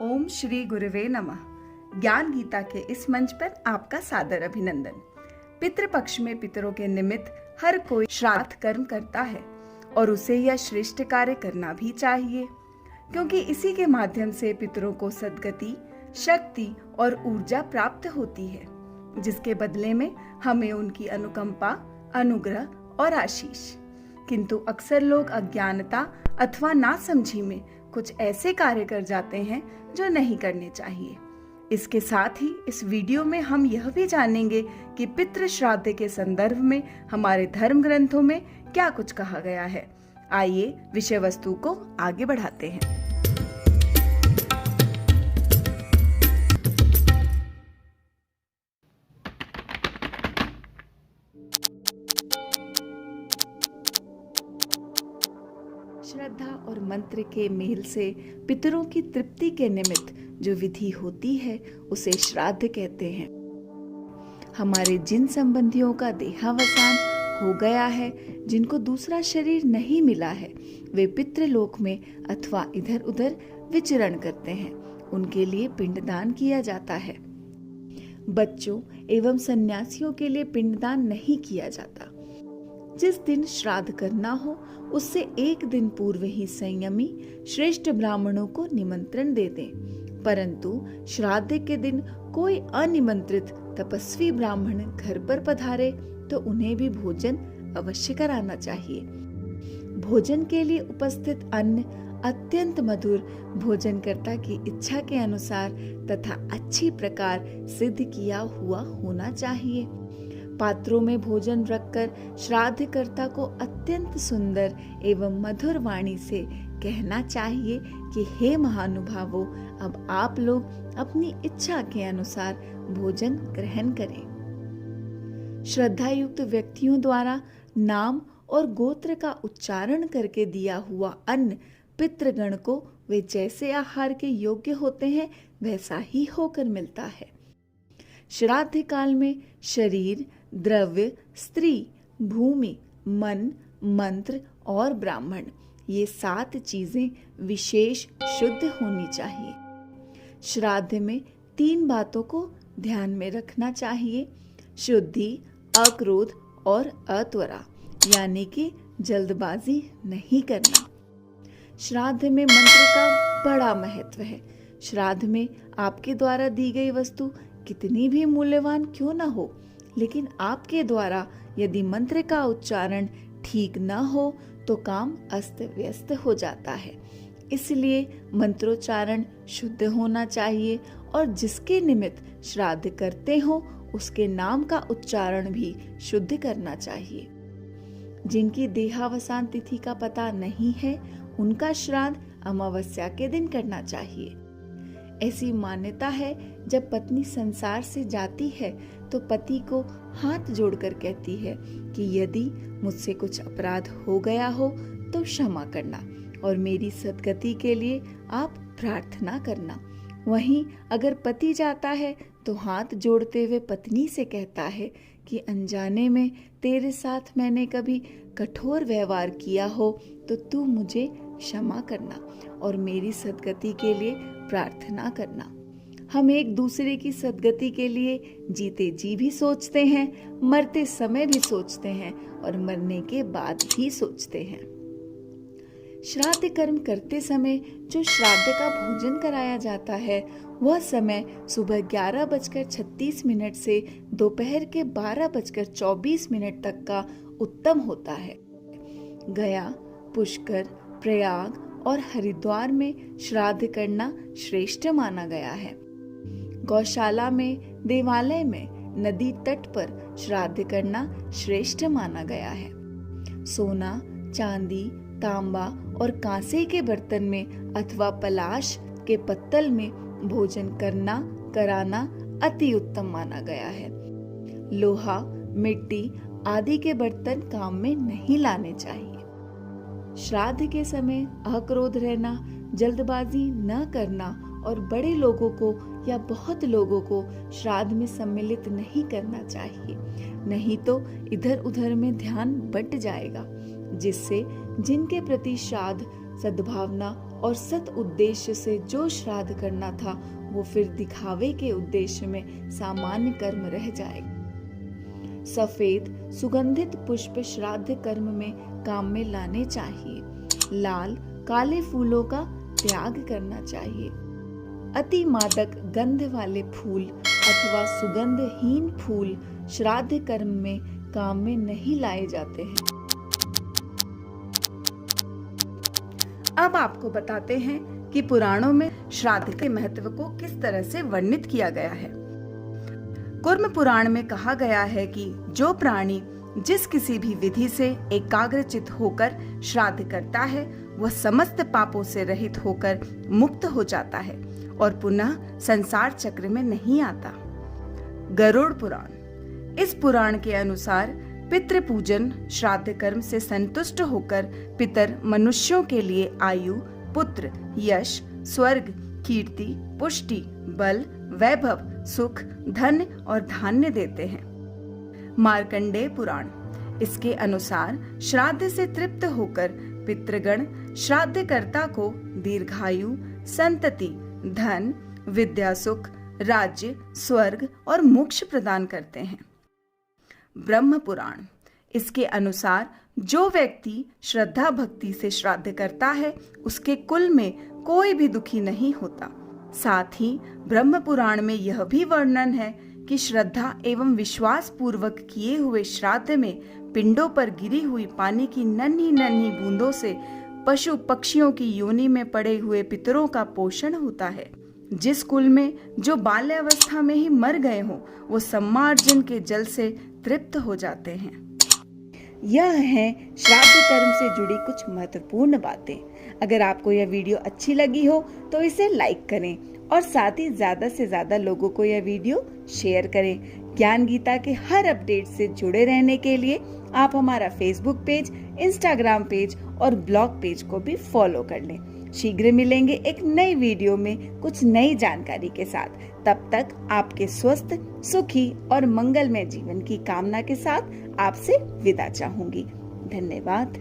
ओम श्री गुरुवे नमः। ज्ञान गीता के इस मंच पर आपका सादर अभिनंदन। पितृपक्ष में पितरों के निमित्त हर कोई श्राद्ध कर्म करता है और उसे यह श्रेष्ठ कार्य करना भी चाहिए, क्योंकि इसी के माध्यम से पितरों को सद्गति, शक्ति और ऊर्जा प्राप्त होती है, जिसके बदले में हमें उनकी अनुकंपा, अनुग्रह और आशीष। किंतु अक्सर लोग अज्ञानता अथवा नासमझी में कुछ ऐसे कार्य कर जाते हैं जो नहीं करने चाहिए। इसके साथ ही इस वीडियो में हम यह भी जानेंगे कि पितृ श्राद्ध के संदर्भ में हमारे धर्म ग्रंथों में क्या कुछ कहा गया है। आइए विषय वस्तु को आगे बढ़ाते हैं। श्रद्धा और मंत्र के मेल से पितरों की तृप्ति के निमित्त जो विधि होती है उसे श्राद्ध कहते हैं। हमारे जिन संबंधियों का देहावसान हो गया है, जिनको दूसरा शरीर नहीं मिला है, वे पितृलोक में अथवा इधर उधर विचरण करते हैं, उनके लिए पिंडदान किया जाता है। बच्चों एवं सन्यासियों के लिए पिंडदान नहीं किया जाता। जिस दिन श्राद्ध करना हो उससे एक दिन पूर्व ही संयमी श्रेष्ठ ब्राह्मणों को निमंत्रण दे दें, परंतु श्राद्ध के दिन कोई अनिमंत्रित तपस्वी ब्राह्मण घर पर पधारे तो उन्हें भी भोजन अवश्य कराना चाहिए। भोजन के लिए उपस्थित अन्न अत्यंत मधुर, भोजनकर्ता की इच्छा के अनुसार तथा अच्छी प्रकार सिद्ध किया हुआ होना चाहिए। पात्रों में भोजन रखकर श्राद्धकर्ता को अत्यंत सुंदर एवं मधुर वाणी से कहना चाहिए कि हे महानुभावों, अब आप लोग अपनी इच्छा के अनुसार भोजन ग्रहण करें। श्रद्धायुक्त व्यक्तियों द्वारा नाम और गोत्र का उच्चारण करके दिया हुआ अन्न पितृगण को वे जैसे आहार के योग्य होते हैं वैसा ही होकर मिलता है। श्राद्ध काल में शरीर, द्रव्य, स्त्री, भूमि, मन, मंत्र और ब्राह्मण, ये 7 चीजें विशेष शुद्ध होनी चाहिए। श्राद्ध में 3 बातों को ध्यान में रखना चाहिए: शुद्धि, अक्रोध और अत्वरा, यानी कि जल्दबाजी नहीं करना। श्राद्ध में मंत्र का बड़ा महत्व है। श्राद्ध में आपके द्वारा दी गई वस्तु कितनी भी मूल्यवान क्यों न हो, लेकिन आपके द्वारा यदि मंत्र का उच्चारण ठीक न हो तो काम अस्त व्यस्त हो जाता है। इसलिए मंत्रोच्चारण शुद्ध होना चाहिए और जिसके निमित्त श्राद्ध करते हो उसके नाम का उच्चारण भी शुद्ध करना चाहिए। जिनकी देहावसान तिथि का पता नहीं है उनका श्राद्ध अमावस्या के दिन करना चाहिए। ऐसी मान्यता है, जब पत्नी संसार से जाती है तो पति को हाथ जोड़कर कहती है कि यदि मुझसे कुछ अपराध हो गया हो तो क्षमा करना और मेरी सद्गति के लिए आप प्रार्थना करना। वहीं अगर पति जाता है तो हाथ जोड़ते हुए पत्नी से कहता है कि अनजाने में तेरे साथ मैंने कभी कठोर व्यवहार किया हो तो तू मुझे क्षमा करना और मेरी सद्गति के लिए प्रार्थना करना। हम एक दूसरे की सद्गति के लिए जीते जी भी सोचते हैं, मरते समय भी सोचते हैं और मरने के बाद भी सोचते हैं। श्राद्ध कर्म करते समय जो श्राद्ध का भोजन कराया जाता है वह समय सुबह 11:36 से दोपहर के 12:24 तक का उत्तम होता है। गया, पुष्कर, प्रयाग और हरिद्वार में श्राद्ध करना श्रेष्ठ माना गया है। गौशाला में, देवालय में, नदी तट पर श्राद्ध करना श्रेष्ठ माना गया है। सोना, चांदी, तांबा और कांसे के बर्तन में अथवा पलाश के पत्तल में भोजन कराना अति उत्तम माना गया है। लोहा, मिट्टी आदि के बर्तन काम में नहीं लाने चाहिए। श्राद्ध के समय अक्रोध रहना, जल्दबाजी न करना और बड़े लोगों को या बहुत लोगों को श्राद्ध में सम्मिलित नहीं करना चाहिए, नहीं तो इधर उधर में ध्यान बंट जाएगा, जिससे जिनके प्रति श्राद्ध सद्भावना और सत उद्देश्य से जो श्राद्ध करना था वो फिर दिखावे के उद्देश्य में सामान्य कर्म रह जाएगा। सफेद सुगंधित पुष्प श्राद्ध कर्म में काम में लाने चाहिए। लाल काले फूलों का त्याग करना चाहिए। अति मादक गंध वाले फूल अथवा सुगंधहीन फूल श्राद्ध कर्म में काम में नहीं लाए जाते हैं। अब आपको बताते हैं कि पुराणों में श्राद्ध के महत्व को किस तरह से वर्णित किया गया है। कूर्म पुराण में कहा गया है कि जो प्राणी जिस किसी भी विधि से एकाग्रचित होकर श्राद्ध करता है वह समस्त पापों से रहित होकर मुक्त हो जाता है और पुनः संसार चक्र में नहीं आता। गरुड़ पुराण। इस पुराण के अनुसार पितृ पूजन श्राद्ध कर्म से संतुष्ट होकर पितर मनुष्यों के लिए आयु, पुत्र, यश, स्वर्ग, कीर्ति, पुष्टि, बल, वैभव, सुख, धन और धान्य देते हैं। मार्कंडेय पुराण। इसके अनुसार श्राद्ध से तृप्त होकर पितृगण श्राद्धकर्ता को दीर्घायु, संतति, धन, विद्या सुख, राज्य, स्वर्ग और मोक्ष प्रदान करते हैं। ब्रह्म पुराण। इसके अनुसार जो व्यक्ति श्रद्धा भक्ति से श्राद्ध करता है उसके कुल में कोई भी दुखी नहीं होता। साथ ही ब्रह्म पुराण में यह भी वर्णन है कि श्रद्धा एवं विश्वास पूर्वक किए हुए श्राद्ध में पिंडों पर गिरी हुई पानी की नन्ही नन्ही बूंदों से पशु पक्षियों की योनि में पड़े हुए पितरों का पोषण होता है। जिस कुल में जो बाल्यावस्था में ही मर गए हों वो सम्मार्जन के जल से तृप्त हो जाते हैं। यह है श्राद्ध कर्म से जुड़ी कुछ महत्वपूर्ण बातें। अगर आपको यह वीडियो अच्छी लगी हो तो इसे लाइक करें और साथ ही ज्यादा से ज्यादा लोगों को यह वीडियो शेयर करें। ज्ञान गीता के हर अपडेट से जुड़े रहने के लिए आप हमारा फेसबुक पेज, इंस्टाग्राम पेज और ब्लॉग पेज को भी फॉलो कर लें। शीघ्र मिलेंगे एक नई वीडियो में कुछ नई जानकारी के साथ। तब तक आपके स्वस्थ, सुखी और मंगलमय जीवन की कामना के साथ आपसे विदा चाहूंगी। धन्यवाद।